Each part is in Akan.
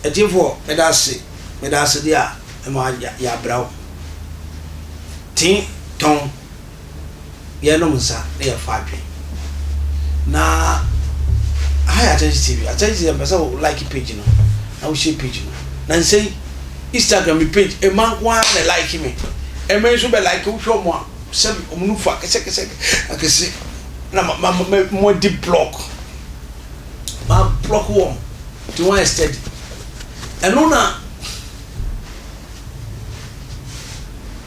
Etifo medase dia ema ya brawo tin ton ye no nsa na ye fa adwen na high attention pesa like page no na wo share page no na say Instagram page e man kwa na like me e men so be like wo hwo mo se omnu fa kese akese na mo di block wo to one steady eno na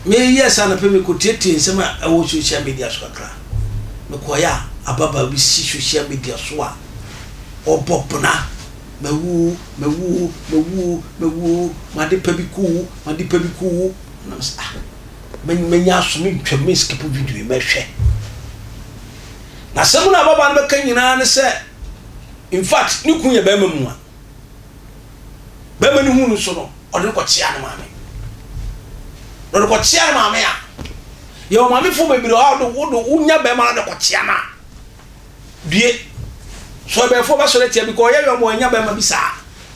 me yes ana pe me ko tete nsema e wo social media so kakra me ko ya ababa bi si social media so a obopna mewu made pabiku na menya so me ntwa me skip video me hwe na semu na ababa na beka nyina ne se in fact ni kunya ba mamu a ba mani hunu so no ode ko chia na maame no ko chia na maame a ye o maame fo bebiro ha do unya ba ma na ko chia na due so be fo ba so le tia bi ko ye yo mo nya ba ma bisa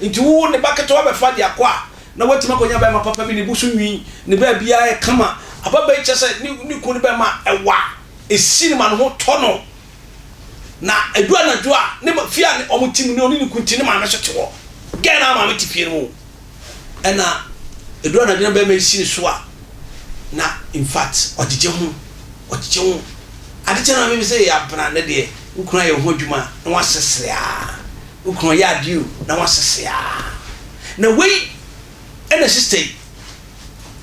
nti wo ne ba keto ba fa dia kwa na watima ko nya ba ma papa bi ne busu nwi ne ba bia e kama ababa iche se ni ku ne ba ma ewa esiri ma no ho tono na edua na dua ne ma fia ne omutim ne oni ne kunti ne ma me hwete wo gen na ma me tipie mu ena edua na dua ba ma esiri so a na in fact odije ho adiche na me say ya bana ne de ukuna ye ho adwuma na wasesere a ukuna ya adio na wasesere a na wei ena sister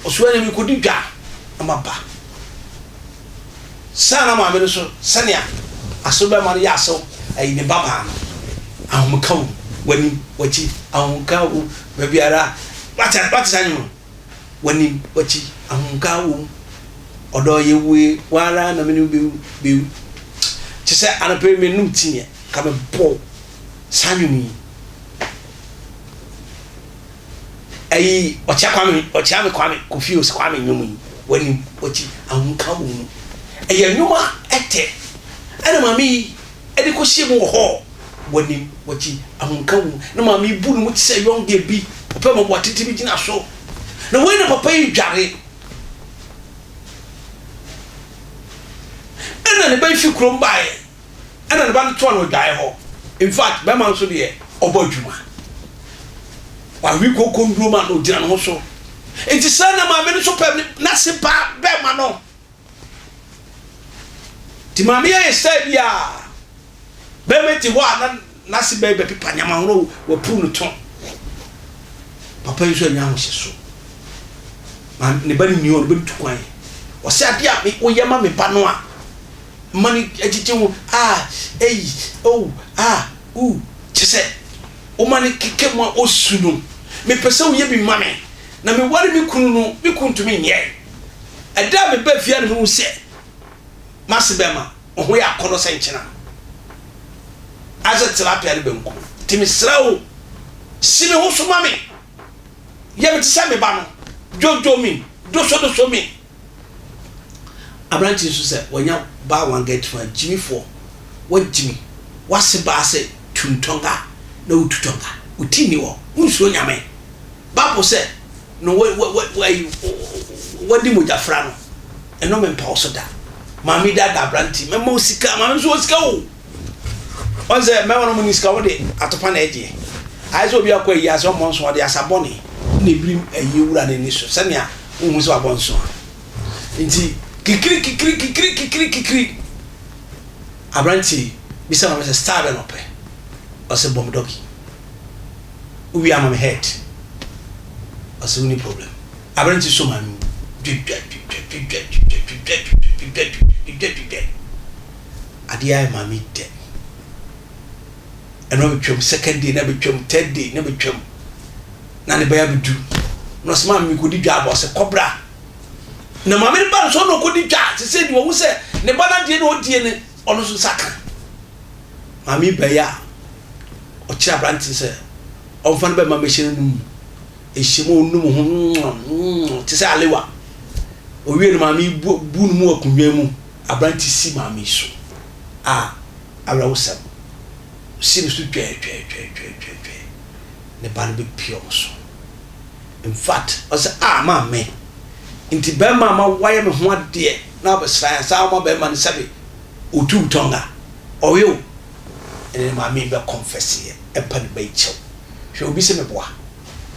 osuwa ne mi kodi dwa amaba sana ma me so sania asoba ma ya so ayi ne baba no ahomkawo wani wachi ahomkawo babiara wata sanyo wani wachi ahomkawo odo yewe wala na menu be chese anape me numtinye ka me bo sanyo ayi ocha kwame kofios kwame nyomu wani wachi ahomkawo ayi nyoma ete ana mami edi ko hye mu ho wani wachi ahomkawo na mami bu no mutse yonge bi opa mo watiti bi gina so na we na papa yi dware ana ne ba fi krom bae ana ne ba to no dwae ho in fact ba man so de obodwuma wa wi kokko ndroma no dina no so enti sana mami no so pa na sepa be ma no ti mami ya style ya be meti ho na se be pipa nyama ho wo pu no ton papa yi so nya ho hye so man ne ba ni o be tukwan o se ade a o yema me ba no a mani ejije wo chese o mani keke mo osunu me pese wo ye bi mame na me wari mi kunu no mi kuntu mi nye eda me ba fia no se masibema oho ya kono senchina aza tilapia ne benku timi srawo simi ho so mame ye me tisa me ba no jojo mi do so mi abranti so se wonya ba one get for Jimmy for what Jimmy wase ba se tuntonga na ututonga utini wo unso nyame bapo se no what di mo jafra no eno me mpa so da mami da abranti me mo sika mami so sika o onze me wono mo ni sika wo de atopa na eje aizo obi akwa yi aso mo nso de asaboni na ebrim ayi wura na ni so sania unhu so abonso nti kikiri abranti bisa ma se star no pe o se bomb dogi we am my head o se uni problem abranti so man adia mami de eno betwem second day na betwem third day na betwem na ne baya bedu no se mami ko di dwa abo se kobra na mami ba so no ko di dwa se di wo se ne bana die no die ne ono so saka mami baya o kira abranti se o fa no be mami hye no ehimo num ho ti se alewa o wie no mami bu no mu akunwa mu abranti si mami so abra wo sam si no so twa ne ba no be pure so in fact I say ma me inti be ma waye me ho ade na be science ma be ma ne sabe otu tonga oyo ene ma me be confess ye e pa ne ba icho hwe obi se me boa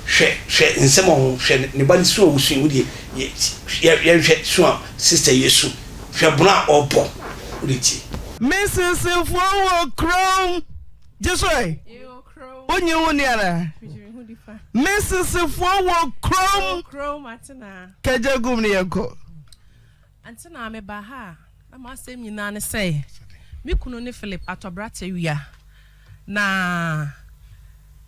hwe nsem ho hwe ne ba ne so wo su wudi ye hwe so sister yesu hwe bona obo wudi Mrs. Fuwo Chrome Jesoi onye woni ara Mrs. Fuwo Chrome atena kajagum ne yako antena me ba ha na ma asem nyina ne say me kunu ne Philip atobrate wia na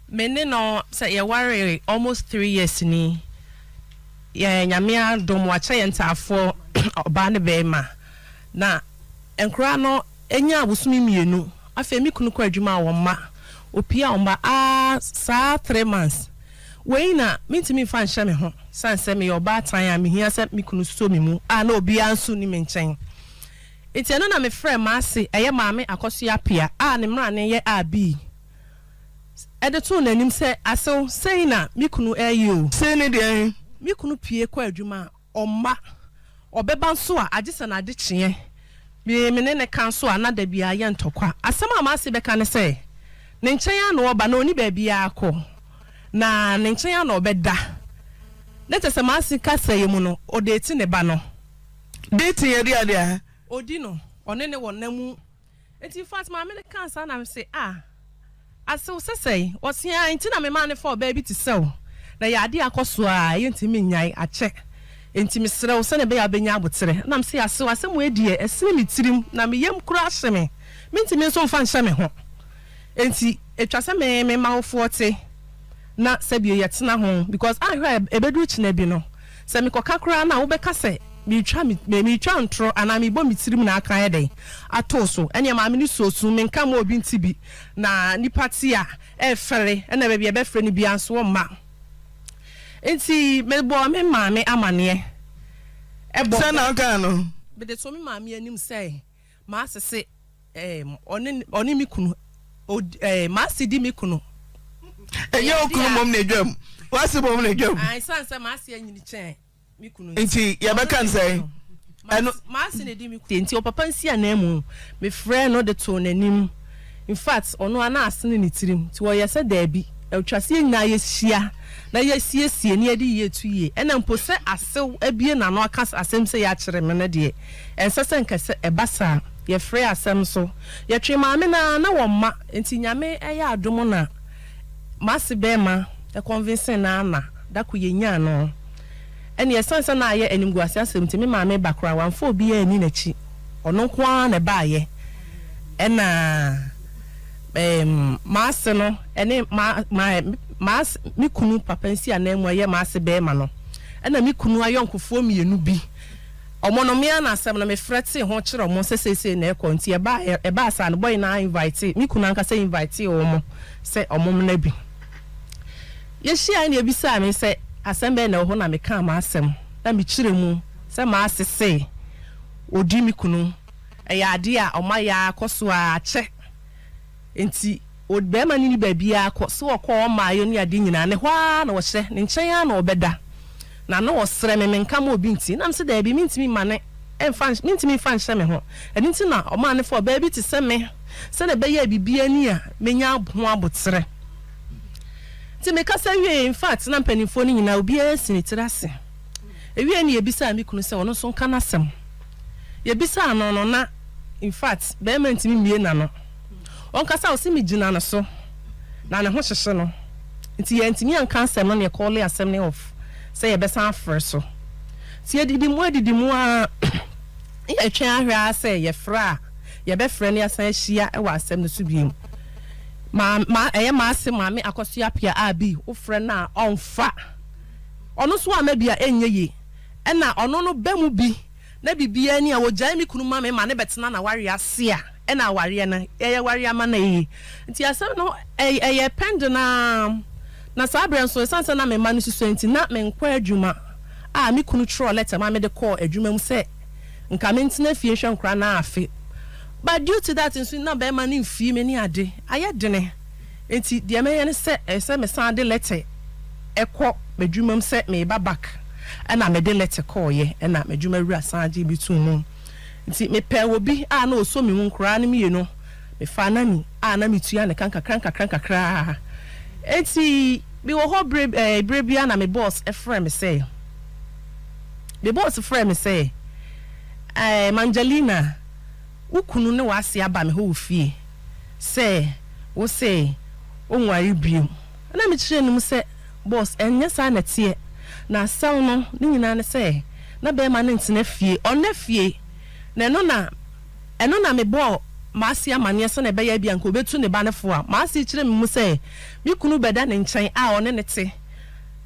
mene no say ye ware almost 3 years ni ye nyamia dom wa che ntafo oba ne be ma na enkura no enya abusumi mienu afa me kunu kwa adwuma wo ma opia omba sa 3 months weina mintimi fa nhye me ho sanse me oba tan a me hia se me kunu so me mu na obi anso ni me nchen etiano na me frɛ ma ase eye maame akoso apia ne mra ne ye abi edeto nanim se asew sei na me kunu ayo sei ne de me kunu pie kwa adwuma omma obeba nso a agese na ade kye me ne kan so a na da bia ye ntokwa asem a ma ase beka ne se ne nchen ya na oba na oni ba bia akọ na ne nchen ya na obeda leta se ma ase ka se yemu no o de ti ne ba no date ye dia dia odi no one ne wonamu enti Fatima me kan sa na me se asew sesei osia enti na me ma ne for ba bi ti sew na ya ade akoso a ye enti me nyai ache enti me srew se ne be ya benya abotere na me se asew asem edie esime me tirim na me yem kura hye me enti me so fa nhye me ho enti etwa se me ma ofote na se bi ye tena ho because ahwe ebedu china bi no se me koka kura na wo be ka se me twa ntro ana me bo me tirim na aka ye den atoso enya ma me ni sosu me nka ma obi ntibi na nipa ti a efere na be be fere ni bi anso ma enti me bo me ma me amane ebo sana aka no be de so me ma me anim say ma asese oni mi kunu ma sidi mi kunu enye okunu mom na dwam wase mom na dwam ai sanse ma ase anyini chen mi kunu enti ya be kan say eno ma ase ne di mi kunu enti o papa nsi anamu me frɛ no de to nanim in fact ono ana ase ne tirim ti wo yese da bi etwase nyina ye hia na ye siesie ne ade ye tuye ena mpo se asew abie na no aka asem se ya kyere me ne de ensese nkase ebasa ye frɛ asem so ye twe maame na wo ma enti nyame eya adom na masi bema e convincing na da ku ye nya no ene ye sanse na aye animguase asem ti me maame bakra wanfo obi ya ani nachi ono kwa na ba ye ena masi no ene mas mi kunu papa nsi anemu ye masi bema no ena mi kunu ayonkofo mienu bi omonomia na asem na me frete ho kire omo sesese na ekonti e ba asa no boy na invite mi kunu anka se invite omo se omo na bi yeshia na ebisa me se asembe na ho na me kan ma asem na me kire mu se ma asese odi mi kunu ya ade a oma ya akoso a che enti odbe ma ni babia akoso okọ ma ayo ni ade nyina ne hwa na wo hye ne nchen ya na obeda na no osre me nka ma obi nti na me se da bi mintimi mane mintimi fa nhye me ho eni nti na oma ne fo ba bi ti se me se na be ya bibia ni a menya ho abotere ti me kasa wie in fact na mpanifo ni nyina obi asini tirase ewie ni ebisa mi kunu se wono so nka na sem yebisa no na in fact be ma ntimi mie na no on kasa o se mi gina na so na ne ho hyehye no nti ye ntimi anka asem no ne call asem ne off se ye besa afre so ti edidi mu a ye twa ahwa se ye fra ye be frɛ ne asan hia e wa asem no so biem ma eye ma ase maame akoso apia abi wo frɛ na onfa ono so amabia enye ye ɛna ono no bemu bi na bibia ni a wogyan mi kunu maame ma ne betena na ware ase a ɛna ware na eye ware ama na yi nti asem no eye pend na sabren so sanse na me ma no susu nti na me nkwa adwuma a mi kunu tro letter ma me de call adwuma mu se nka me ntina fie hwe nkra na afi but due to that nso na be ma ni fie me ni ade aye dene enti de me ye ne se me san de letter ekọ medwumam se me ba back na me de letter call ye na medwuma wura san age between mu nti me pe obi a na oso me mu nkura ne me no me fa na mi a na me tua ne kankakra enti bi wo ho bre bia na me boss e frɛ me say the boss frɛ me say Manjalina ukunu ne wase aba me ho fie say wo say onware biom na me kire num say boss enye sa na tie na saw no ni nyina ne say na be ma ne ntena fie ona fie na eno na me bo maasi amane so na be ya bia nko betu ne ba ne fo a maasi kire me mu say me kunu beda ne nkyɛn a one ne te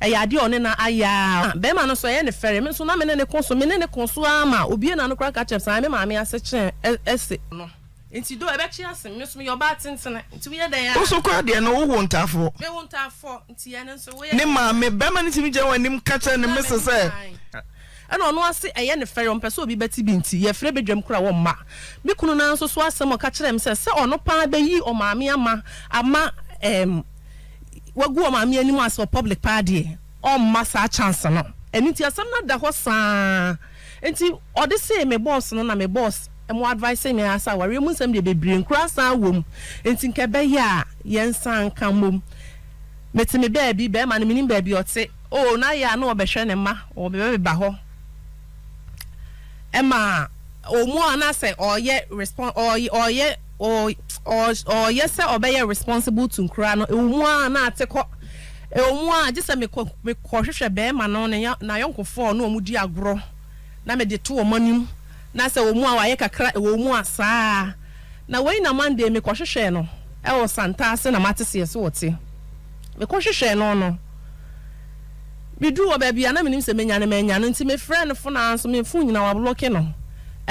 ade one na aya be ma no so ye ne fere me so na me ne konso ama obi na no kra ka chef san me ma me ase kyen ese no enti do e be chi ase me so me yoba tentene enti we den ya so kwa de no wo ntafo me wo ntafo enti ya ne so we ne ma me be ma ne timi gya wanim ka kye ne mese se ana ono ase eye ne fere on pese obi beti bi nti ye fere bedwam kra wo ma me kunu na so so asem o ka kire me se ono pa be yi o ma me ama wagu o ma me anim as public party o ma sa chance no eni ti asem na da ho saa enti o de say me boss no na me boss mo advice me asa ware mu nsem de bebre nkura san wom enti nke be ya yen san kan mom metime be bi be ma ne minim be bi ote o na ya na obehwe ne ma o be ba ho ema omu ana say oye respond oye se obeye responsible to nkura no omu ana ateko omu a je se me ko hwehwe be ma no na yonkofo no omu di agro na me de to omanim na se omu a waye kakra omu asa na we na mande me ko hwehwe no e wo santa ase na matese se wote me ko hwehwe no bidu oba bia na menim se menya no nti me friend fo na so me fu nyina wa block no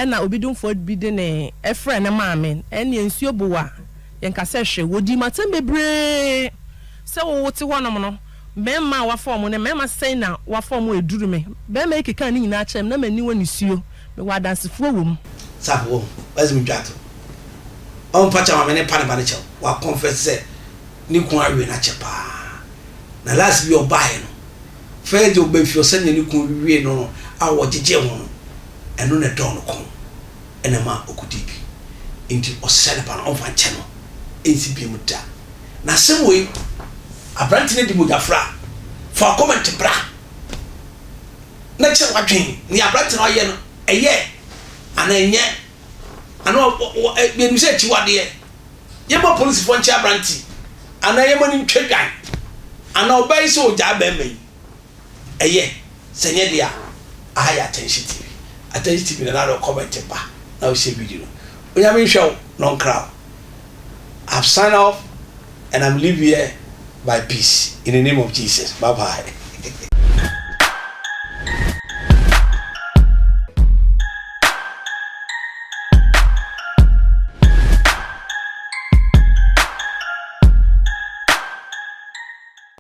na obidum fo bi de ne e friend na maame ene ensuo bowa yen ka se hwe wodi matem bebre se wo wote honom no mema wa form ne mema sei na wa form eduru me be ma ekeka ni nyina chem na mani woni suo me wa dance fo wom sapo azim dwato on pacha ma ne pane bane chew wa confess se ni kun awe na chepa na last bi obae no fe de obefio se ni kun wie no a wo jeje ho eno ne don ko ena ma okudibi inti osene pa no on che no ensi bi mu da na semwe abranti ne di mu jafra for comment bra na che wadwen ni abranti no ye no eye ana enye ana be mi se chi wade ye bo police fo nchi abranti ana ye mani ntwadwan ana obai so ja ba mai eye senye dia aya attention TV na na comment ba na o share video onya me hwe no crowd. I've signed off and I'm leave here by peace in the name of Jesus. Bye bye.